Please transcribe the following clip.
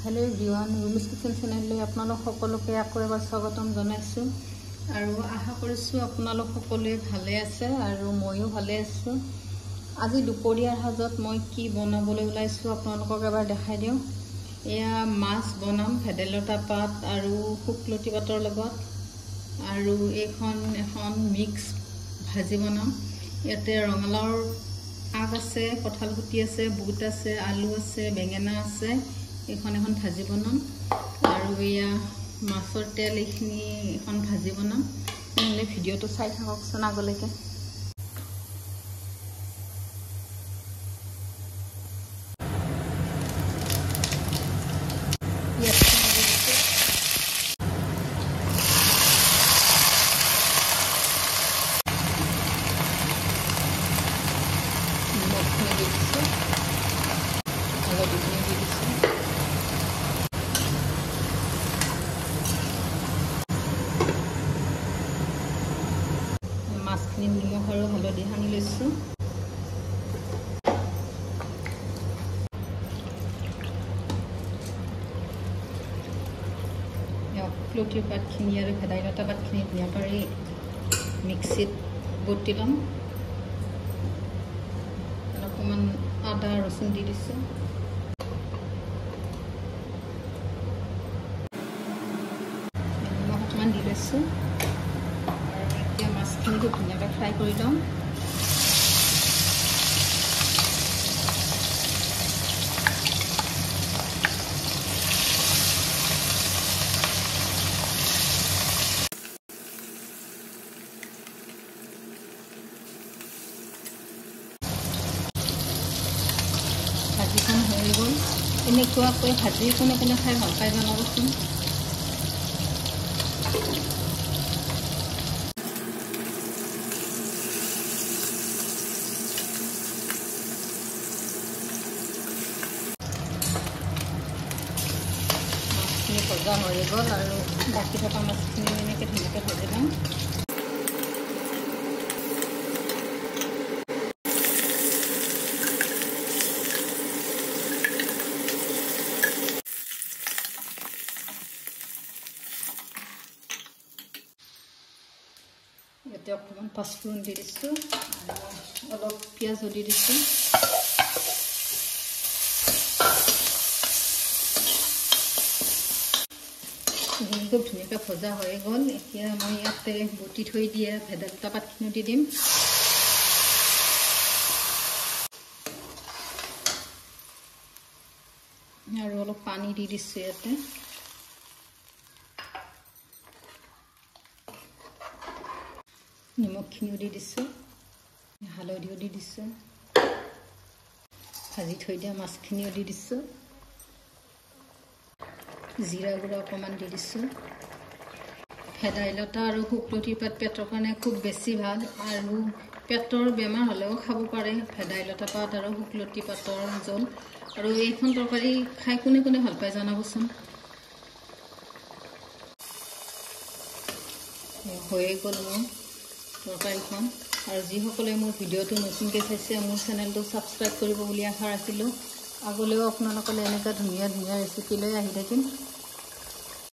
Hello everyone रुमिस kitchen channel आपनालोक सकलोके आको एबार स्वागतम जनाइछु आरो आशा करिछु आपनालोक सकलोए भाले आछे आरो मयो भाले आछु। আজি दुपरियार हाजत মই কি বনাবলৈ ওলাইছো আপোনালোকক এবাৰ দেখাই দিও। এয়া মাছ বনাম ভেদাইলতা পাত আৰু শুকলতি পাতৰ লগত আৰু এখন মিক্স ভাজি বনাম। ইয়াতে ৰঙালাওৰ আগ আছে, কঁঠাল গুটি আছে, বুট আছে, আলু আছে, বেঙেনা আছে। এখন ভাজি বনাম আৰু এয়া মাছৰ তেল এইখিনি এখন ভাজি বনাম। নহলে ভিডিওটো চাই থাককচোন আগলৈকে। মাছখিনি নিমখ আৰু হালধি সানি লৈছো। শুকলতি পাতখিনি আৰু ভেদাইলতা পাতখিনি ধুনীয়াকৈ মিক্সিত বটি ল'ম। অকণমান আদা ৰচুন দি দিছো। নিমখ অকণমান দি লৈছো। মাছখিনি খুব ধুনীয়াকৈ ফ্ৰাই কৰি ল'ম। ভাজিখন হৈ গ'ল। এনেকুৱাকৈ ভাজি কোনে কোনে খাই ভাল পাই জনাবচোন। ভজা হৈ গ'ল আৰু বাকী থকা মাছখিনি এনেকৈ ধুনীয়াকৈ ভাজি ল'ম। ইয়াতে অকণমান পাঁচফোৰণ দি দিছোঁ, অলপ পিঁয়াজো দি দিছোঁ। খুব ধুনীয়াকৈ ভজা হৈ গ'ল। এতিয়া মই ইয়াতে বটি থৈ দিয়া ভেদাইলতা পাতখিনি দি দিম। আৰু অলপ পানী দি দিছোঁ ইয়াতে। নিমখখিনিও দি দিছোঁ, হালধিও দি দিছোঁ, ভাজি থৈ দিয়া মাছখিনিও দি দিছোঁ, জিৰা গুড়া অকণমান দি দিছোঁ। ভেদাইলতা আৰু শুকলতি পাত পেটৰ কাৰণে খুব বেছি ভাল আৰু পেটৰ বেমাৰ হ'লেও খাব পাৰে ভেদাইলতা পাত আৰু শুকলতি পাতৰ জোল। আৰু এইখন তৰকাৰী খাই কোনে কোনে ভাল পায় জনাবচোন। হৈয়ে গ'ল মোৰ তৰকাৰীখন। আৰু যিসকলে মোৰ ভিডিঅ'টো নতুনকৈ চাইছে মোৰ চেনেলটো ছাবস্ক্ৰাইব কৰিব বুলি আশা ৰাখিলোঁ। আগলৈও আপোনালোকে এনেকুৱা ধুনীয়া ধুনীয়া ৰেচিপি লৈ আহি থাকিম।